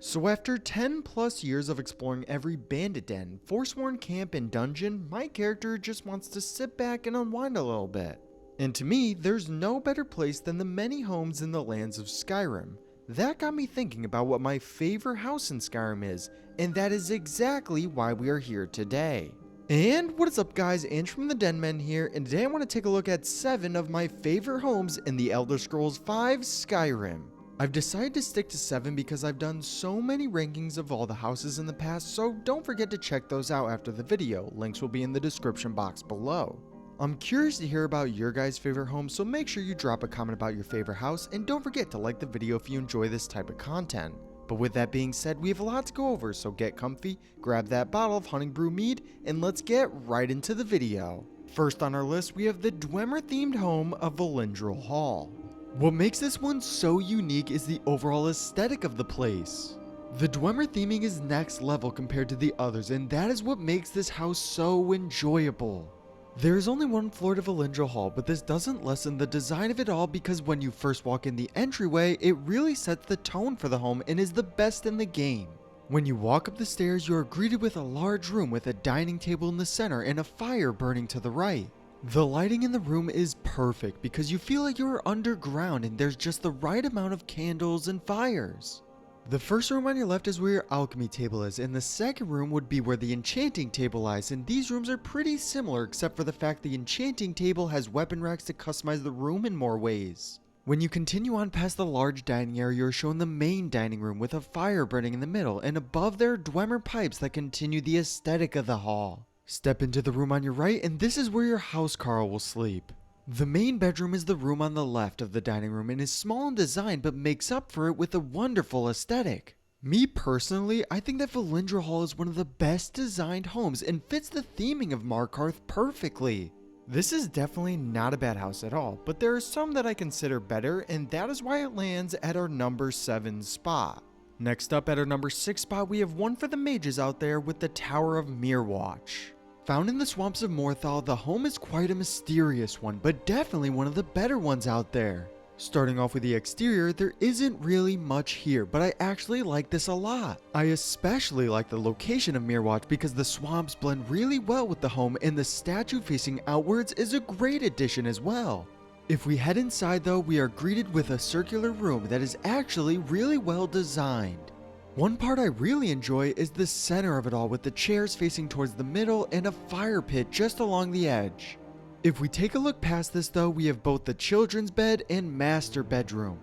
So after 10 plus years of exploring every bandit den, forsworn camp and dungeon, my character just wants to sit back and unwind a little bit. And to me, there's no better place than the many homes in the lands of Skyrim. That got me thinking about what my favorite house in Skyrim is, and that is exactly why we are here today. And what is up guys, Andrew from the Denmen here, and today I want to take a look at 7 of my favorite homes in the Elder Scrolls V Skyrim. I've decided to stick to 7 because I've done so many rankings of all the houses in the past, so don't forget to check those out after the video. Links will be in the description box below. I'm curious to hear about your guys' favorite homes, so make sure you drop a comment about your favorite house, and don't forget to like the video if you enjoy this type of content. But with that being said, we have a lot to go over, so get comfy, grab that bottle of Hunting Brew mead, and let's get right into the video. First on our list, we have the Dwemer-themed home of Valindral Hall. What makes this one so unique is the overall aesthetic of the place. The Dwemer theming is next level compared to the others, and that is what makes this house so enjoyable. There is only one floor to Valindral Hall, but this doesn't lessen the design of it all because when you first walk in the entryway, it really sets the tone for the home and is the best in the game. When you walk up the stairs, you are greeted with a large room with a dining table in the center and a fire burning to the right. The lighting in the room is perfect because you feel like you are underground and there's just the right amount of candles and fires. The first room on your left is where your alchemy table is, and the second room would be where the enchanting table lies, and these rooms are pretty similar except for the fact the enchanting table has weapon racks to customize the room in more ways. When you continue on past the large dining area, you are shown the main dining room with a fire burning in the middle, and above there are Dwemer pipes that continue the aesthetic of the hall. Step into the room on your right, and this is where your housecarl will sleep. The main bedroom is the room on the left of the dining room and is small in design but makes up for it with a wonderful aesthetic. Me personally, I think that Valindral Hall is one of the best designed homes and fits the theming of Markarth perfectly. This is definitely not a bad house at all, but there are some that I consider better, and that is why it lands at our number 7 spot. Next up at our number 6 spot, we have one for the mages out there with the Tower of Mirwatch. Found in the swamps of Morthal, the home is quite a mysterious one, but definitely one of the better ones out there. Starting off with the exterior, there isn't really much here, but I actually like this a lot. I especially like the location of Mirwatch because the swamps blend really well with the home, and the statue facing outwards is a great addition as well. If we head inside though, we are greeted with a circular room that is actually really well designed. One part I really enjoy is the center of it all with the chairs facing towards the middle and a fire pit just along the edge. If we take a look past this though, we have both the children's bed and master bedroom.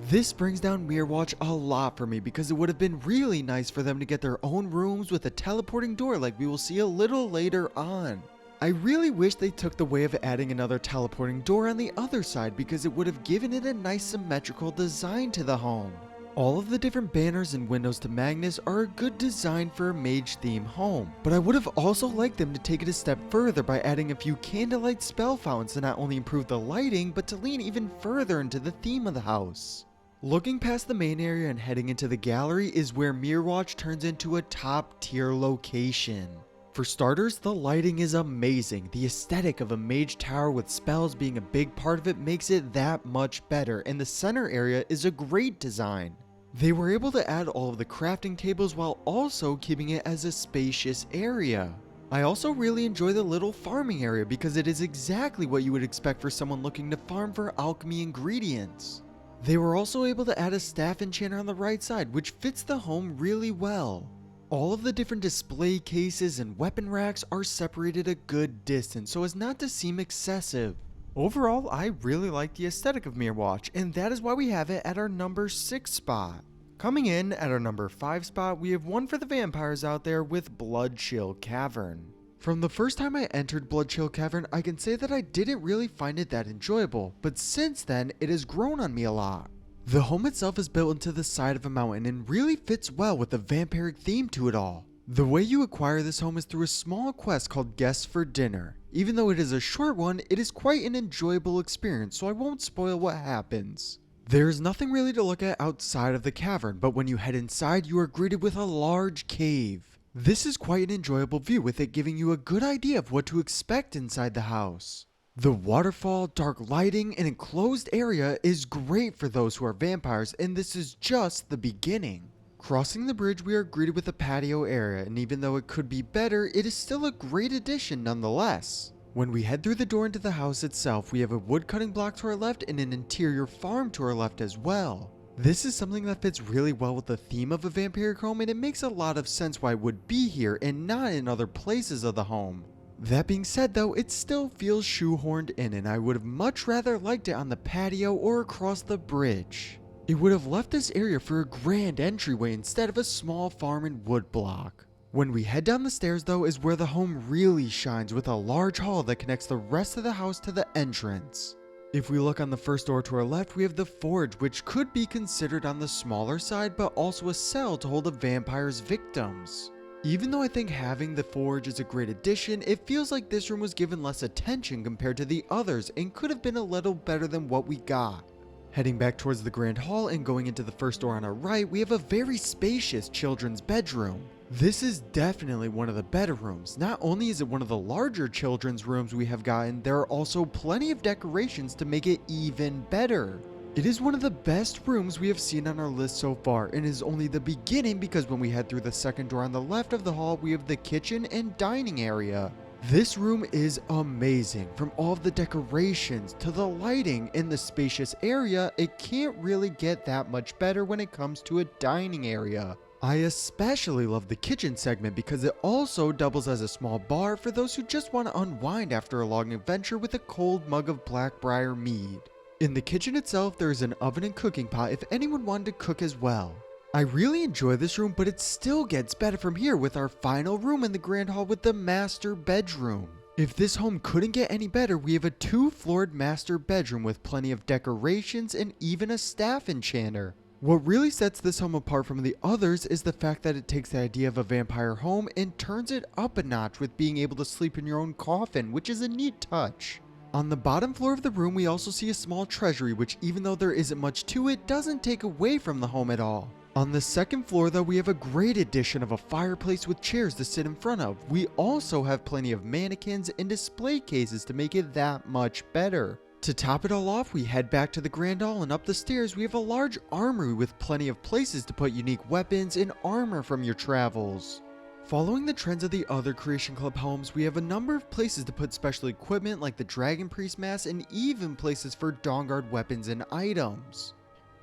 This brings down Mirwatch a lot for me because it would have been really nice for them to get their own rooms with a teleporting door like we will see a little later on. I really wish they took the way of adding another teleporting door on the other side because it would have given it a nice symmetrical design to the home. All of the different banners and windows to Magnus are a good design for a mage theme home, but I would have also liked them to take it a step further by adding a few candlelight spell fountains to not only improve the lighting, but to lean even further into the theme of the house. Looking past the main area and heading into the gallery is where Mirwatch turns into a top tier location. For starters, the lighting is amazing. The aesthetic of a mage tower with spells being a big part of it makes it that much better, and the center area is a great design. They were able to add all of the crafting tables while also keeping it as a spacious area. I also really enjoy the little farming area because it is exactly what you would expect for someone looking to farm for alchemy ingredients. They were also able to add a staff enchanter on the right side, which fits the home really well. All of the different display cases and weapon racks are separated a good distance so as not to seem excessive. Overall, I really like the aesthetic of Mirwatch, and that is why we have it at our number 6 spot. Coming in at our number 5 spot, we have one for the vampires out there with Bloodchill Cavern. From the first time I entered Bloodchill Cavern, I can say that I didn't really find it that enjoyable, but since then, it has grown on me a lot. The home itself is built into the side of a mountain and really fits well with the vampiric theme to it all. The way you acquire this home is through a small quest called Guests for Dinner. Even though it is a short one, it is quite an enjoyable experience, so I won't spoil what happens. There is nothing really to look at outside of the cavern, but when you head inside, you are greeted with a large cave. This is quite an enjoyable view, with it giving you a good idea of what to expect inside the house. The waterfall, dark lighting, and enclosed area is great for those who are vampires, and this is just the beginning. Crossing the bridge, we are greeted with a patio area, and even though it could be better, it is still a great addition nonetheless. When we head through the door into the house itself, we have a wood cutting block to our left and an interior farm to our left as well. This is something that fits really well with the theme of a vampiric home, and it makes a lot of sense why it would be here and not in other places of the home. That being said though, it still feels shoehorned in, and I would have much rather liked it on the patio or across the bridge. It would have left this area for a grand entryway instead of a small farm and wood block. When we head down the stairs though is where the home really shines, with a large hall that connects the rest of the house to the entrance. If we look on the first door to our left, we have the forge, which could be considered on the smaller side, but also a cell to hold a vampire's victims. Even though I think having the forge is a great addition, it feels like this room was given less attention compared to the others and could have been a little better than what we got. Heading back towards the grand hall and going into the first door on our right, we have a very spacious children's bedroom. This is definitely one of the better rooms. Not only is it one of the larger children's rooms we have gotten, there are also plenty of decorations to make it even better. It is one of the best rooms we have seen on our list so far, and is only the beginning because when we head through the second door on the left of the hall, we have the kitchen and dining area. This room is amazing. From all of the decorations to the lighting in the spacious area, it can't really get that much better when it comes to a dining area. I especially love the kitchen segment because it also doubles as a small bar for those who just want to unwind after a long adventure with a cold mug of Blackbriar mead. In the kitchen itself, there is an oven and cooking pot if anyone wanted to cook as well. I really enjoy this room, but it still gets better from here with our final room in the grand hall with the master bedroom. If this home couldn't get any better, we have a 2-floored master bedroom with plenty of decorations and even a staff enchanter. What really sets this home apart from the others is the fact that it takes the idea of a vampire home and turns it up a notch with being able to sleep in your own coffin, which is a neat touch. On the bottom floor of the room, we also see a small treasury, which even though there isn't much to it, doesn't take away from the home at all. On the second floor though, we have a great addition of a fireplace with chairs to sit in front of. We also have plenty of mannequins and display cases to make it that much better. To top it all off, we head back to the grand hall, and up the stairs we have a large armory with plenty of places to put unique weapons and armor from your travels. Following the trends of the other Creation Club homes, we have a number of places to put special equipment like the Dragon Priest mask, and even places for Dawnguard weapons and items.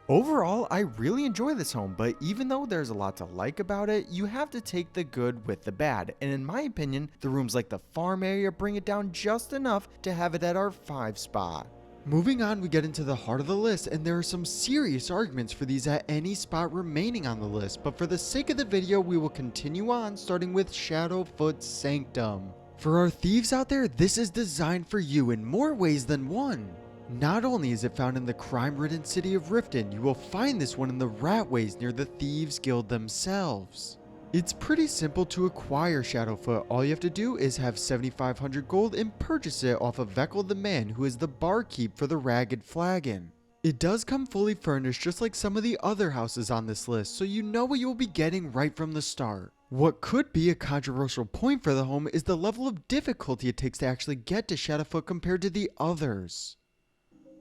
Overall, I really enjoy this home, but even though there's a lot to like about it, you have to take the good with the bad, and in my opinion, the rooms like the farm area bring it down just enough to have it at our 5 spot. Moving on, we get into the heart of the list, and there are some serious arguments for these at any spot remaining on the list, but for the sake of the video, we will continue on, starting with Shadowfoot Sanctum. For our thieves out there, this is designed for you in more ways than one. Not only is it found in the crime-ridden city of Riften, you will find this one in the Ratways near the Thieves Guild themselves. It's pretty simple to acquire Shadowfoot. All you have to do is have 7,500 gold and purchase it off of Vekel the man, who is the barkeep for the Ragged Flagon. It does come fully furnished just like some of the other houses on this list, so you know what you will be getting right from the start. What could be a controversial point for the home is the level of difficulty it takes to actually get to Shadowfoot compared to the others.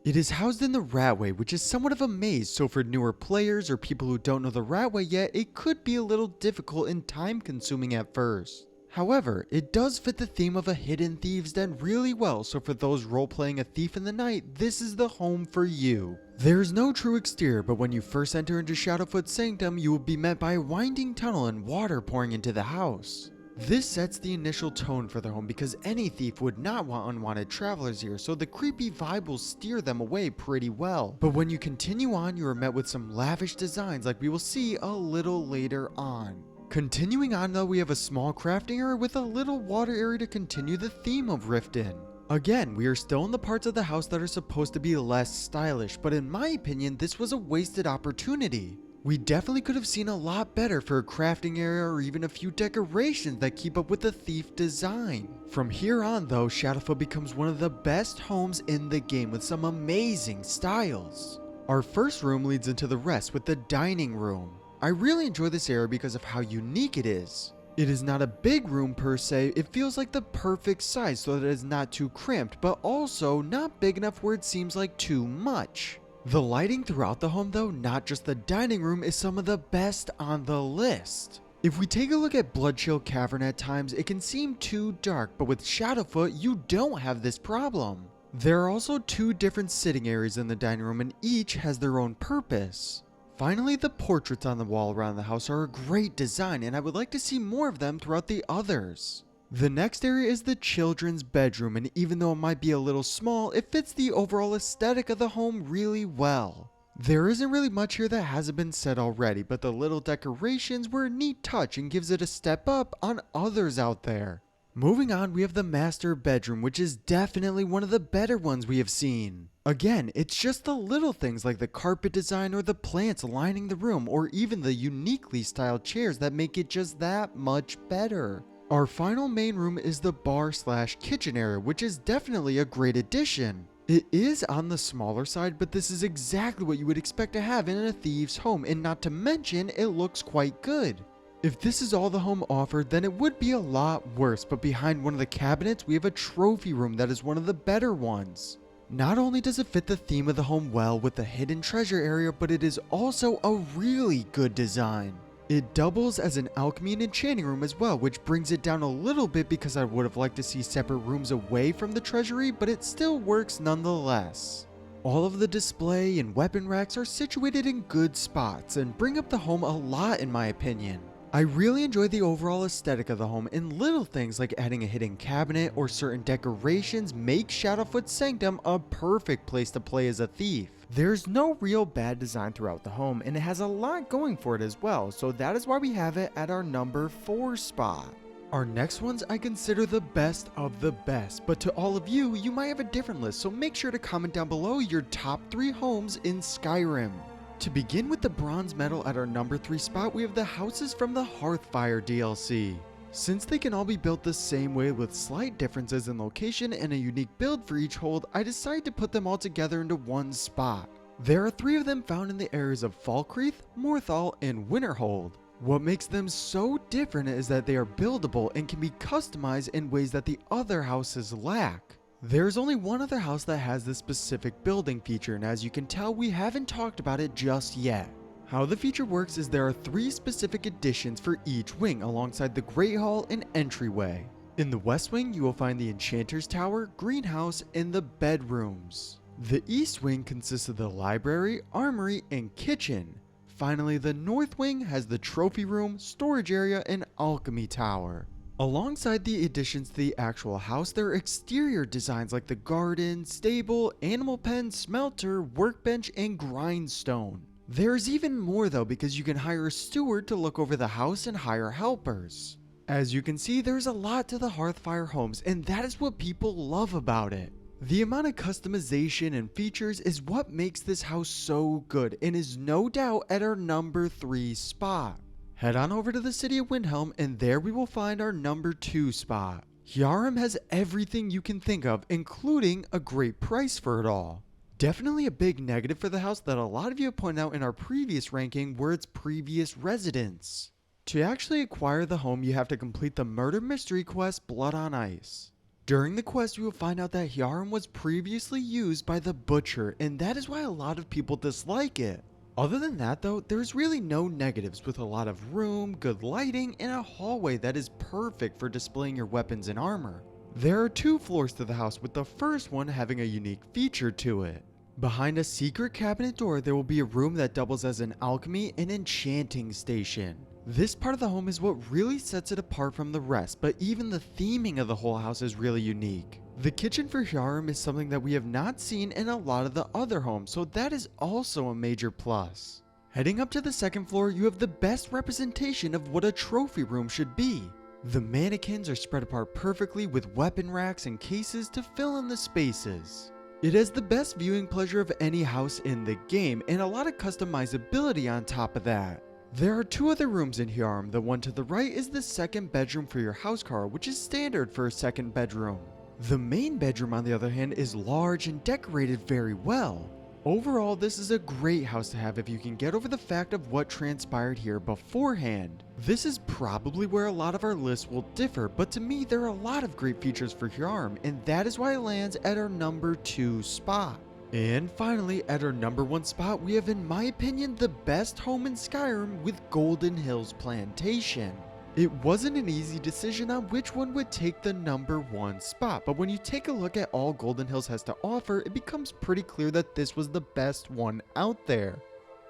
It is housed in the Ratway, which is somewhat of a maze, so for newer players or people who don't know the Ratway yet, it could be a little difficult and time consuming at first. However, it does fit the theme of a hidden thieves den really well, so for those role-playing a thief in the night, this is the home for you. There's no true exterior, but when you first enter into Shadowfoot Sanctum, you will be met by a winding tunnel and water pouring into the house. This sets the initial tone for the home because any thief would not want unwanted travelers here, so the creepy vibe will steer them away pretty well. But when you continue on, you are met with some lavish designs like we will see a little later on. Continuing on though, we have a small crafting area with a little water area to continue the theme of Riften. Again, we are still in the parts of the house that are supposed to be less stylish, but in my opinion, this was a wasted opportunity. We definitely could have seen a lot better for a crafting area or even a few decorations that keep up with the thief design. From here on though, Shadowfoot becomes one of the best homes in the game with some amazing styles. Our first room leads into the rest with the dining room. I really enjoy this area because of how unique it is. It is not a big room per se, it feels like the perfect size so that it is not too cramped, but also not big enough where it seems like too much. The lighting throughout the home though, not just the dining room, is some of the best on the list. If we take a look at Bloodchill Cavern at times, it can seem too dark, but with Shadowfoot, you don't have this problem. There are also 2 different sitting areas in the dining room and each has their own purpose. Finally, the portraits on the wall around the house are a great design and I would like to see more of them throughout the others. The next area is the children's bedroom, and even though it might be a little small, it fits the overall aesthetic of the home really well. There isn't really much here that hasn't been said already, but the little decorations were a neat touch and gives it a step up on others out there. Moving on, we have the master bedroom, which is definitely one of the better ones we have seen. Again, it's just the little things like the carpet design or the plants lining the room, or even the uniquely styled chairs that make it just that much better. Our final main room is the bar/kitchen area, which is definitely a great addition. It is on the smaller side, but this is exactly what you would expect to have in a thief's home, and not to mention, it looks quite good. If this is all the home offered, then it would be a lot worse, but behind one of the cabinets, we have a trophy room that is one of the better ones. Not only does it fit the theme of the home well with the hidden treasure area, but it is also a really good design. It doubles as an alchemy and enchanting room as well, which brings it down a little bit because I would have liked to see separate rooms away from the treasury, but it still works nonetheless. All of the display and weapon racks are situated in good spots and bring up the home a lot in my opinion. I really enjoy the overall aesthetic of the home, and little things like adding a hidden cabinet or certain decorations make Shadowfoot's Sanctum a perfect place to play as a thief. There's no real bad design throughout the home, and it has a lot going for it as well, so that is why we have it at our number 4 spot. Our next ones I consider the best of the best, but to all of you, you might have a different list, so make sure to comment down below your top 3 homes in Skyrim. To begin with the bronze medal at our number 3 spot, we have the houses from the Hearthfire DLC. Since they can all be built the same way with slight differences in location and a unique build for each hold, I decided to put them all together into one spot. There are 3 of them found in the areas of Falkreath, Morthal, and Winterhold. What makes them so different is that they are buildable and can be customized in ways that the other houses lack. There's only one other house that has this specific building feature, and as you can tell, we haven't talked about it just yet. How the feature works is there are 3 specific additions for each wing alongside the Great Hall and entryway. In the west wing, you will find the Enchanter's Tower, Greenhouse, and the bedrooms. The east wing consists of the library, armory, and kitchen. Finally, the north wing has the trophy room, storage area, and alchemy tower. Alongside the additions to the actual house, there are exterior designs like the garden, stable, animal pen, smelter, workbench, and grindstone. There's even more though, because you can hire a steward to look over the house and hire helpers. As you can see, there's a lot to the Hearthfire homes, and that is what people love about it. The amount of customization and features is what makes this house so good, and is no doubt at our number 3 spot. Head on over to the city of Windhelm, and there we will find our number 2 spot. Hyarim has everything you can think of, including a great price for it all. Definitely a big negative for the house that a lot of you have pointed out in our previous ranking were its previous residents. To actually acquire the home, you have to complete the murder mystery quest Blood on Ice. During the quest, you will find out that Hyarim was previously used by the Butcher, and that is why a lot of people dislike it. Other than that though, there's really no negatives, with a lot of room, good lighting, and a hallway that is perfect for displaying your weapons and armor. There are 2 floors to the house, with the first one having a unique feature to it. Behind a secret cabinet door, there will be a room that doubles as an alchemy and enchanting station. This part of the home is what really sets it apart from the rest, but even the theming of the whole house is really unique. The kitchen for Hyarim is something that we have not seen in a lot of the other homes, so that is also a major plus. Heading up to the second floor, you have the best representation of what a trophy room should be. The mannequins are spread apart perfectly with weapon racks and cases to fill in the spaces. It has the best viewing pleasure of any house in the game, and a lot of customizability on top of that. There are 2 other rooms in Hyarim. The one to the right is the second bedroom for your housecarl, which is standard for a second bedroom. The main bedroom, on the other hand, is large and decorated very well. Overall, this is a great house to have if you can get over the fact of what transpired here beforehand. This is probably where a lot of our lists will differ, but to me there are a lot of great features for Hyarim, and that is why it lands at our number 2 spot. And finally, at our number 1 spot, we have, in my opinion, the best home in Skyrim with Golden Hills Plantation. It wasn't an easy decision on which one would take the number 1 spot, but when you take a look at all Golden Hills has to offer, it becomes pretty clear that this was the best one out there.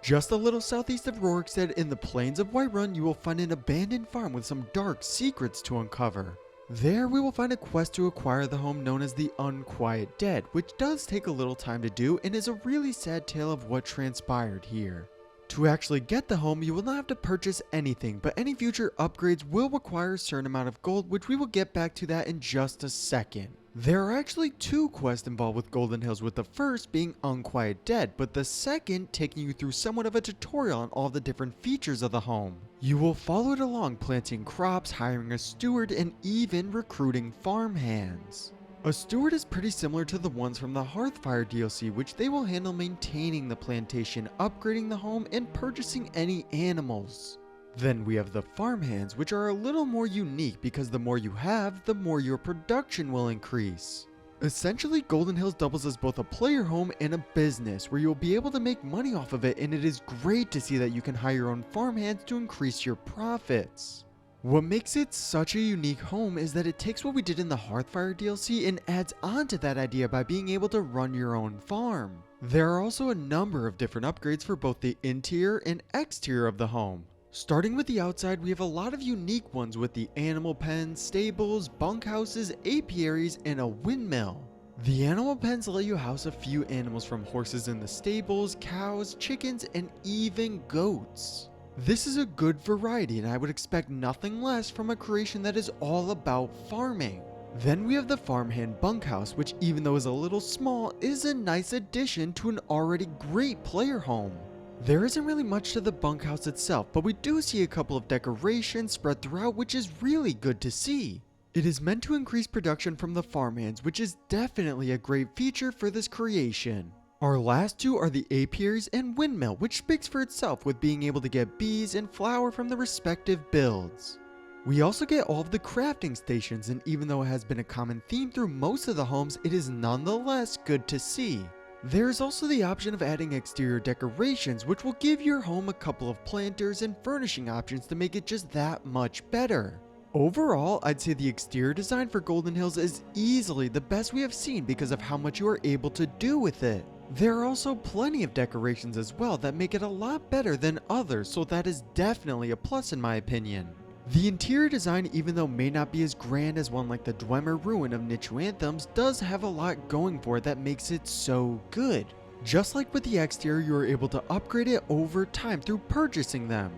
Just a little southeast of Rorikstead in the plains of Whiterun, you will find an abandoned farm with some dark secrets to uncover. There we will find a quest to acquire the home known as the Unquiet Dead, which does take a little time to do and is a really sad tale of what transpired here. To actually get the home, you will not have to purchase anything, but any future upgrades will require a certain amount of gold, which we will get back to that in just a second. There are actually 2 quests involved with Golden Hills, with the first being Unquiet Dead, but the second taking you through somewhat of a tutorial on all the different features of the home. You will follow it along planting crops, hiring a steward, and even recruiting farmhands. A steward is pretty similar to the ones from the Hearthfire DLC, which they will handle maintaining the plantation, upgrading the home, and purchasing any animals. Then we have the farmhands, which are a little more unique because the more you have, the more your production will increase. Essentially, Golden Hills doubles as both a player home and a business, where you'll be able to make money off of it, and it is great to see that you can hire your own farmhands to increase your profits. What makes it such a unique home is that it takes what we did in the Hearthfire DLC and adds on to that idea by being able to run your own farm. There are also a number of different upgrades for both the interior and exterior of the home. Starting with the outside, we have a lot of unique ones with the animal pens, stables, bunkhouses, apiaries, and a windmill. The animal pens let you house a few animals, from horses in the stables, cows, chickens, and even goats. This is a good variety, and I would expect nothing less from a creation that is all about farming. Then we have the farmhand bunkhouse, which, even though is a little small, is a nice addition to an already great player home. There isn't really much to the bunkhouse itself, but we do see a couple of decorations spread throughout, which is really good to see. It is meant to increase production from the farmhands, which is definitely a great feature for this creation. Our last 2 are the apiaries and windmill, which speaks for itself with being able to get bees and flour from the respective builds. We also get all of the crafting stations, and even though it has been a common theme through most of the homes, it is nonetheless good to see. There is also the option of adding exterior decorations, which will give your home a couple of planters and furnishing options to make it just that much better. Overall, I'd say the exterior design for Golden Hills is easily the best we have seen because of how much you are able to do with it. There are also plenty of decorations as well that make it a lot better than others, so that is definitely a plus in my opinion. The interior design, even though may not be as grand as one like the Dwemer Ruin of Nichu Anthems, does have a lot going for it that makes it so good. Just like with the exterior, you are able to upgrade it over time through purchasing them.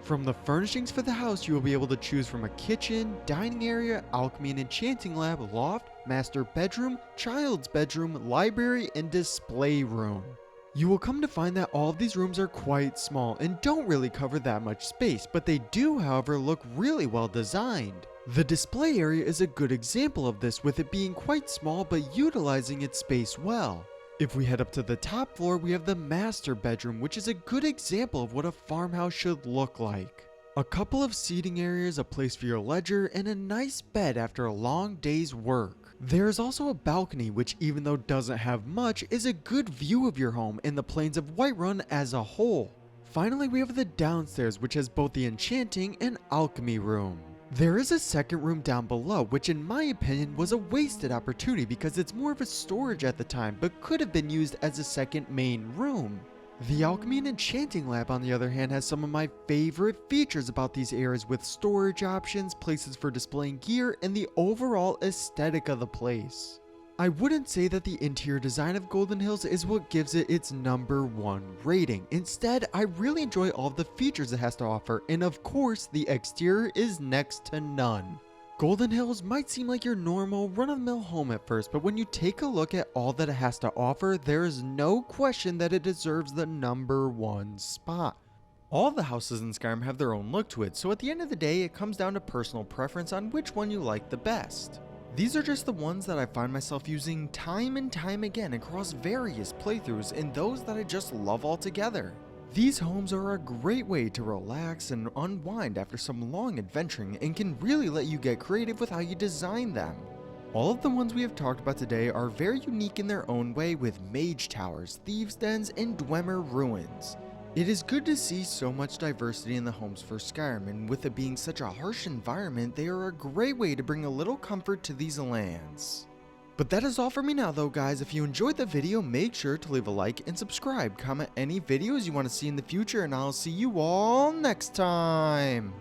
From the furnishings for the house, you will be able to choose from a kitchen, dining area, alchemy and enchanting lab, loft, master bedroom, child's bedroom, library, and display room. You will come to find that all of these rooms are quite small and don't really cover that much space, but they do, however, look really well designed. The display area is a good example of this, with it being quite small but utilizing its space well. If we head up to the top floor, we have the master bedroom, which is a good example of what a farmhouse should look like. A couple of seating areas, a place for your ledger, and a nice bed after a long day's work. There is also a balcony, which, even though doesn't have much, is a good view of your home and the plains of Whiterun as a whole. Finally, we have the downstairs, which has both the enchanting and alchemy room. There is a second room down below, which in my opinion was a wasted opportunity because it's more of a storage at the time, but could have been used as a second main room. The Alchemy and Enchanting Lab, on the other hand, has some of my favorite features about these areas, with storage options, places for displaying gear, and the overall aesthetic of the place. I wouldn't say that the interior design of Golden Hills is what gives it its #1 rating. Instead, I really enjoy all of the features it has to offer, and of course, the exterior is next to none. Golden Hills might seem like your normal run-of-the-mill home at first, but when you take a look at all that it has to offer, there is no question that it deserves the #1 spot. All the houses in Skyrim have their own look to it, so at the end of the day, it comes down to personal preference on which one you like the best. These are just the ones that I find myself using time and time again across various playthroughs, and those that I just love altogether. These homes are a great way to relax and unwind after some long adventuring, and can really let you get creative with how you design them. All of the ones we have talked about today are very unique in their own way, with mage towers, thieves' dens, and Dwemer ruins. It is good to see so much diversity in the homes for Skyrim, and with it being such a harsh environment, they are a great way to bring a little comfort to these lands. But that is all for me now though, guys. If you enjoyed the video, make sure to leave a like and subscribe. Comment any videos you want to see in the future, and I'll see you all next time.